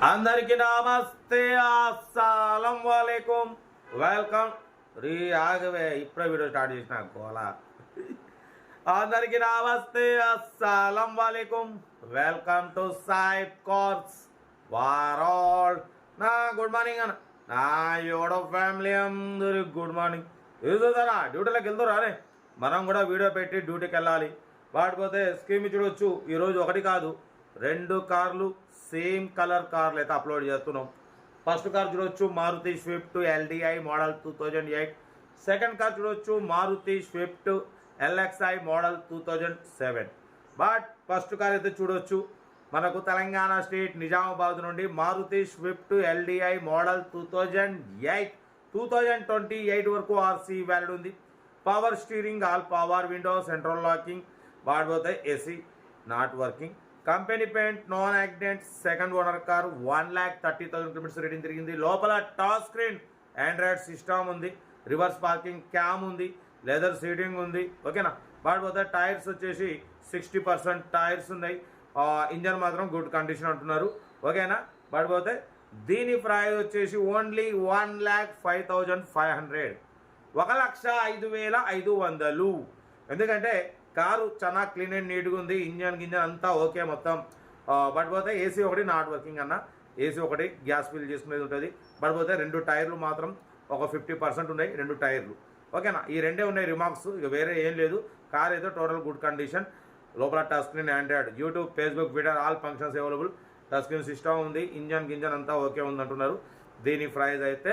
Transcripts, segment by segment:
అందరికి నమస్తే అస్సలం వాలేకుం వెల్కమ్ రీ ఆగవే ఇప్పుడే వీడియో స్టార్ట్ చేసిన గోలా అందరికి నమస్తే అస్సలం వాలేకుం వెల్కమ్ టు సాయిబ్ కోర్స్ వారాల్ నా గుడ్ మార్నింగ్ అన్న నా యోడో ఫ్యామిలీ అందరికి గుడ్ మార్నింగ్ చూసారా డ్యూటీలోకి వెళ్తారా మనం కూడా వీడియో పెట్టి డ్యూటీకి వెళ్ళాలి వాడిపోతే స్కీమ్ చూడవచ్చు ఈరోజు ఒకటి కాదు రెండు కార్లు సేమ్ కలర్ కార్లు అయితే అప్లోడ్ చేస్తున్నాం. ఫస్ట్ కార్ చూడవచ్చు Maruti Swift LDI model 2008. Second car చూడవచ్చు Maruti Swift LXI model 2007. But first car అయితే చూడవచ్చు మనకు తెలంగాణ స్టేట్ నిజామాబాద్ నుండి మారుతి స్విఫ్ట్ ఎల్డిఐ మోడల్ 2028 వరకు ఆర్సీ వ్యాలిడ్ ఉంది. Power steering, all power window, central locking, వాడిపోతే AC not working. Company paint, non accident, second owner car, 1,30,000 kilometres reading తిరిగింది. లోపల touch screen Android system ఉంది, రివర్స్ పార్కింగ్ క్యామ్ ఉంది, leather seating ఉంది. ఓకేనా. వాడిపోతే tyres వచ్చేసి 60% tyres ఉన్నాయి. ఇంజన్ మాత్రం గుడ్ కండిషన్ అంటున్నారు. ఓకేనా. వాడిపోతే దీని ప్రైస్ వచ్చేసి ఓన్లీ 1,05,500, 1,05,500. ఎందుకంటే కారు చాలా క్లీన్ అండ్ నీట్గా ఉంది. ఇంజన్ అంతా ఓకే మొత్తం. బట్ పోతే ఏసీ ఒకటి నాట్ వర్కింగ్ అన్న. ఏసీ ఒకటి గ్యాస్ ఫిల్ చేసుకునేది ఉంటుంది. బట్ పోతే రెండు టైర్లు మాత్రం ఒక 50% ఉన్నాయి, రెండు టైర్లు. ఓకేనా. ఈ రెండే ఉన్నాయి రిమార్క్స్, ఇక వేరే ఏం లేదు. కార్ అయితే టోటల్ గుడ్ కండిషన్. లోపల touch screen, Android, YouTube, Facebook, Twitter all functions available. Touch screen system ఉంది. ఇంజన్ అంతా ఓకే ఉంది అంటున్నారు. దీని ప్రైస్ అయితే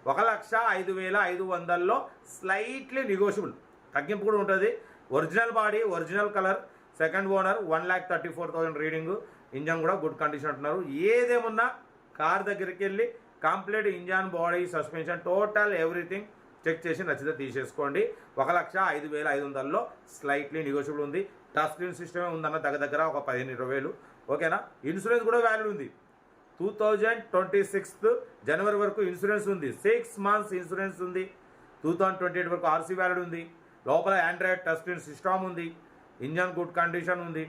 1,05,500లో స్లైట్లీ నెగోషియబుల్, తగ్గింపు కూడా ఉంటుంది. Original body, original colour, second owner, 1,34,000 reading. Engine కూడా గుడ్ కండిషన్ అంటున్నారు. ఏదేమున్నా కార్ దగ్గరికి వెళ్ళి complete engine, body, suspension, total everything check చేసి నచ్చితే తీసేసుకోండి. 1,05,500లో స్లైట్లీ నెగోషియబుల్ ఉంది. టచ్ స్క్రీన్ సిస్టమే ఉందన్న దగ్గర ఒక 15,000-20,000. ఓకేనా. ఇన్సూరెన్స్ కూడా వ్యాలిడ్ ఉంది. 2026 జనవరి వరకు ఇన్సూరెన్స్ ఉంది. 6 months ఇన్సూరెన్స్ ఉంది. 2028 వరకు ఆర్సీ వ్యాలిడ్ ఉంది. లోపల ఆండ్రాయిడ్ టచ్ స్క్రీన్ సిస్టమ్ ఉంది. ఇంజన్ గుడ్ కండిషన్ ఉంది.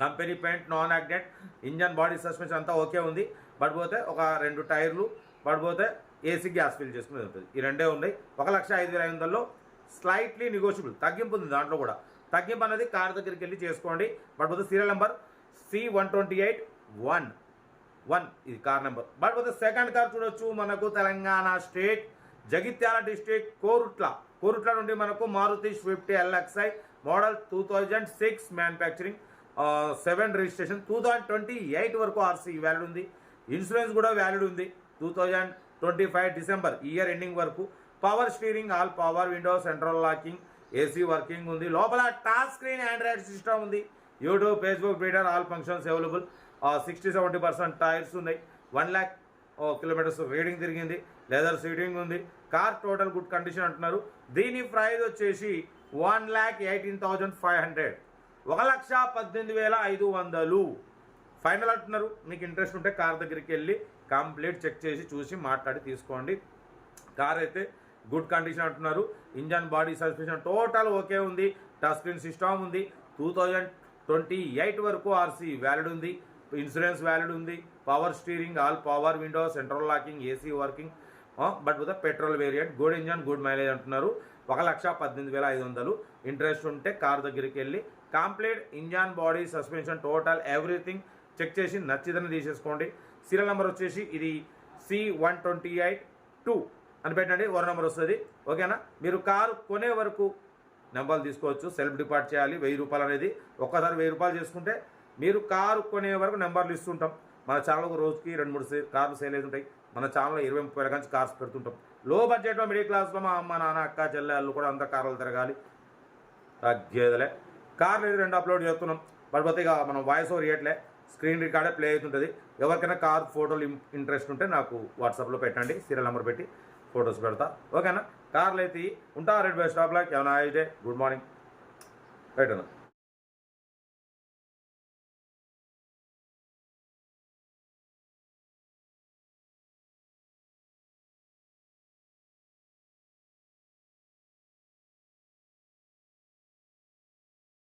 Company paint, non accident, engine, body, suspension అంతా ఓకే ఉంది. పడిపోతే ఒక రెండు టైర్లు, పడిపోతే ఏసీ గ్యాస్ ఫిల్ చేసుకునేది ఉంటుంది. ఈ రెండే ఉన్నాయి. 1,05,500లో స్లైట్లీ నెగోషియబుల్, తగ్గింపు ఉంది. దాంట్లో కూడా తగ్గింపు అనేది కార్ దగ్గరికి వెళ్ళి చేసుకోండి. పడిపోతే సీరియల్ నెంబర్ C12811 ఇది కార్ నెంబర్. పడిపోతే సెకండ్ కార్ చూడొచ్చు మనకు తెలంగాణ స్టేట్ జగిత్యాల డిస్ట్రిక్ట్ కోరుట్ల నుండి మనకు Maruti Swift LXI model 2006 manufacturing, 7 registration, 2028 వరకు ఆర్సీ వ్యాలిడ్ ఉంది. ఇన్సూరెన్స్ కూడా వ్యాలిడ్ ఉంది. 2025 డిసెంబర్ ఇయర్ ఎండింగ్ వరకు. Power steering, all power window, central locking, AC working ఉంది. లోపల టచ్ స్క్రీన్ ఆండ్రాయిడ్ సిస్టమ్ ఉంది. YouTube, Facebook, Twitter all functions available. 60-70% tyres ఉన్నాయి. 1,00,000 kilometres reading తిరిగింది. లెదర్ సీటింగ్ ఉంది. కార్ టోటల్ గుడ్ కండిషన్ అంటున్నారు. దీని price వచ్చేసి 1,18,500, 1,18,500 ఫైనల్ అంటున్నారు. మీకు ఇంట్రెస్ట్ ఉంటే కార్ దగ్గరికి వెళ్ళి కంప్లీట్ చెక్ చేసి చూసి మాట్లాడి తీసుకోండి. కార్ అయితే గుడ్ కండిషన్ అంటున్నారు. Engine, body, suspension total okay ఉంది. టచ్ స్క్రీన్ సిస్టమ్ ఉంది. 2028 వరకు ఆర్సీ వ్యాలిడ్ ఉంది. ఇన్సూరెన్స్ వ్యాలిడ్ ఉంది. Power steering, all power window, central locking, AC working. But with petrol variant, good engine, good mileage అంటున్నారు. 1,18,500. Interest ఉంటే car దగ్గరికి వెళ్ళి complete engine, body, suspension total everything check చేసి నచ్చిదని తీసేసుకోండి. సీరియల్ నెంబర్ వచ్చేసి ఇది C128-2 అని పెట్టండి, ఓవర్ నెంబర్ వస్తుంది. ఓకేనా. మీరు కారు కొనే వరకు నెంబర్లు తీసుకోవచ్చు. సెల్ఫ్ డిపార్ట్ చేయాలి. 1,000 రూపాయలు అనేది ఒక్కసారి 1,000 రూపాయలు చేసుకుంటే మీరు కారు కొనే వరకు నెంబర్లు ఇస్తుంటాం. మన ఛానల్కు రోజుకి 2-3 కార్లు సేల్ అవుతుంటాయి. మన ఛానల్లో 20-30 రకాల కార్స్ పెడుతుంటాం. లో బడ్జెట్లో, మిడిల్ క్లాస్లో మా అమ్మ, నాన్న, అక్క, చెల్లె వాళ్ళు కూడా అంతా కార్లు తిరగాలి. తగ్గేదలే. కార్లు అయితే 2 అప్లోడ్ చేస్తున్నాం. పడిపోతే ఇక మనం వాయిస్ ఓవర్ ఇవ్వట్లే, స్క్రీన్ రికార్డే ప్లే అవుతుంటుంది. ఎవరికైనా కార్ ఫోటోలు ఇంట్రెస్ట్ ఉంటే నాకు వాట్సాప్లో పెట్టండి. సీరియల్ నెంబర్ పెట్టి ఫొటోస్ పెడతా. ఓకేనా. కార్లు అయితే ఉంటా రెడ్ బై స్టాప్లో. ఏమైనా అయితే గుడ్ మార్నింగ్ పెట్టను.